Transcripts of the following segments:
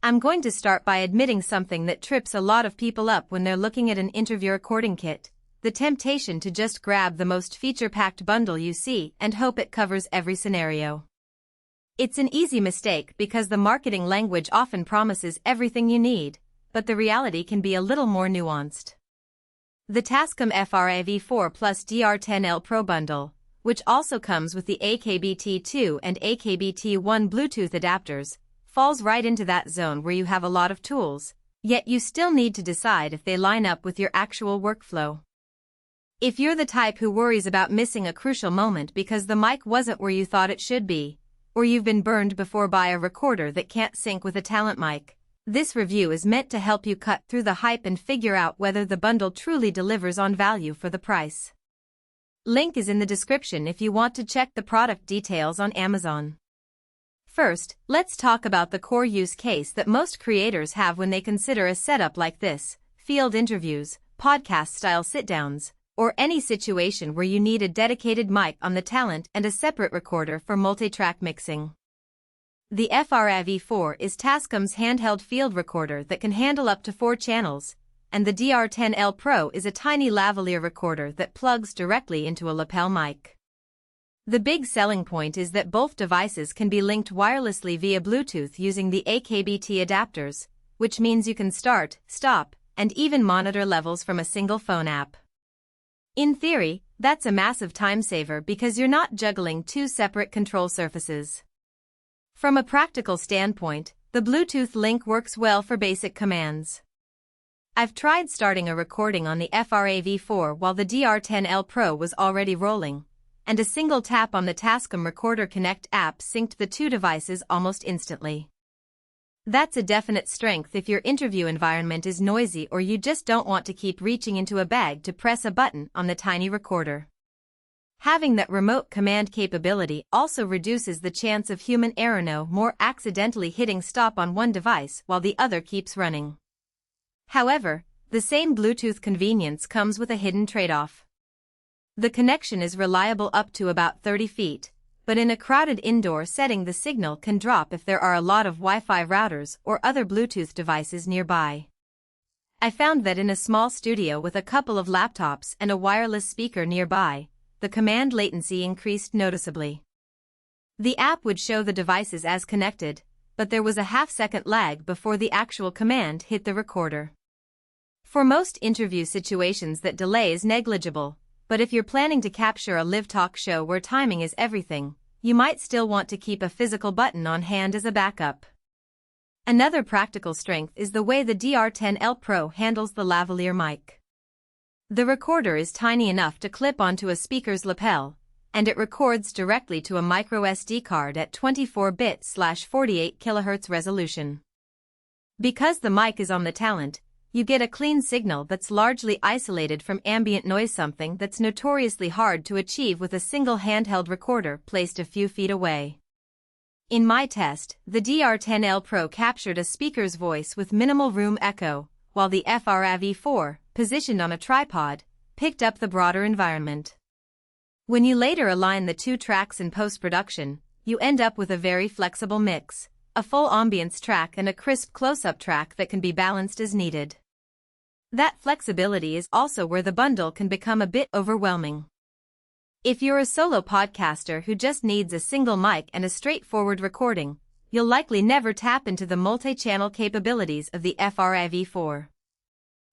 I'm going to start by admitting something that trips a lot of people up when they're looking at an interview recording kit: the temptation to just grab the most feature-packed bundle you see and hope it covers every scenario. It's an easy mistake because the marketing language often promises everything you need, but the reality can be a little more nuanced. The TASCAM AV4 plus DR10L Pro bundle, which also comes with the BT2 and BT1 Bluetooth adapters, falls right into that zone where you have a lot of tools, yet you still need to decide if they line up with your actual workflow. If you're the type who worries about missing a crucial moment because the mic wasn't where you thought it should be, or you've been burned before by a recorder that can't sync with a talent mic, this review is meant to help you cut through the hype and figure out whether the bundle truly delivers on value for the price. Link is in the description if you want to check the product details on Amazon. First, let's talk about the core use case that most creators have when they consider a setup like this: field interviews, podcast-style sit-downs, or any situation where you need a dedicated mic on the talent and a separate recorder for multi-track mixing. The AV4 is TASCAM's handheld field recorder that can handle up to 4 channels, and the DR10L Pro is a tiny lavalier recorder that plugs directly into a lapel mic. The big selling point is that both devices can be linked wirelessly via Bluetooth using the BT adapters, which means you can start, stop, and even monitor levels from a single phone app. In theory, that's a massive time saver because you're not juggling 2 separate control surfaces. From a practical standpoint, the Bluetooth link works well for basic commands. I've tried starting a recording on the AV4 while the DR10L Pro was already rolling, and a single tap on the TASCAM Recorder Connect app synced the 2 devices almost instantly. That's a definite strength if your interview environment is noisy or you just don't want to keep reaching into a bag to press a button on the tiny recorder. Having that remote command capability also reduces the chance of human error, no more accidentally hitting stop on one device while the other keeps running. However, the same Bluetooth convenience comes with a hidden trade-off. The connection is reliable up to about 30 feet, but in a crowded indoor setting the signal can drop if there are a lot of Wi-Fi routers or other Bluetooth devices nearby. I found that in a small studio with a couple of laptops and a wireless speaker nearby, the command latency increased noticeably. The app would show the devices as connected, but there was a half-second lag before the actual command hit the recorder. For most interview situations that delay is negligible, but if you're planning to capture a live talk show where timing is everything, you might still want to keep a physical button on hand as a backup. Another practical strength is the way the DR10L Pro handles the lavalier mic. The recorder is tiny enough to clip onto a speaker's lapel, and it records directly to a microSD card at 24-bit/48 kHz resolution. Because the mic is on the talent, you get a clean signal that's largely isolated from ambient noise, something that's notoriously hard to achieve with a single handheld recorder placed a few feet away. In my test, the DR10L Pro captured a speaker's voice with minimal room echo, while the AV4, positioned on a tripod, picked up the broader environment. When you later align the 2 tracks in post-production, you end up with a very flexible mix: a full ambience track and a crisp close-up track that can be balanced as needed. That flexibility is also where the bundle can become a bit overwhelming. If you're a solo podcaster who just needs a single mic and a straightforward recording, you'll likely never tap into the multi-channel capabilities of the AV4.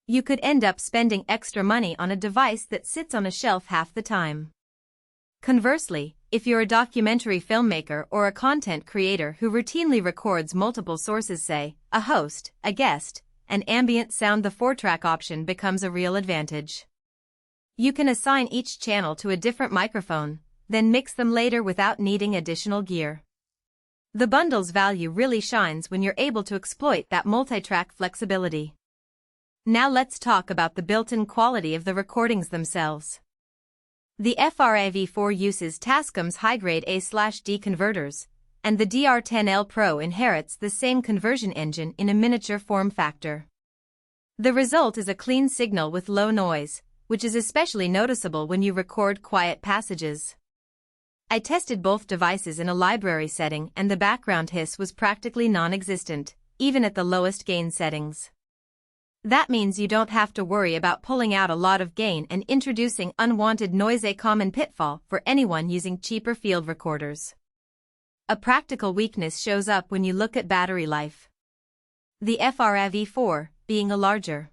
You could end up spending extra money on a device that sits on a shelf half the time. Conversely, if you're a documentary filmmaker or a content creator who routinely records multiple sources, say, a host, a guest, and ambient sound, the 4-track option becomes a real advantage. You can assign each channel to a different microphone, then mix them later without needing additional gear. The bundle's value really shines when you're able to exploit that multi-track flexibility. Now let's talk about the built-in quality of the recordings themselves. The AV4 uses TASCAM's high-grade A/D converters, and the DR10L Pro inherits the same conversion engine in a miniature form factor. The result is a clean signal with low noise, which is especially noticeable when you record quiet passages. I tested both devices in a library setting and the background hiss was practically non-existent, even at the lowest gain settings. That means you don't have to worry about pulling out a lot of gain and introducing unwanted noise, a common pitfall for anyone using cheaper field recorders. A practical weakness shows up when you look at battery life. The AV4, being a larger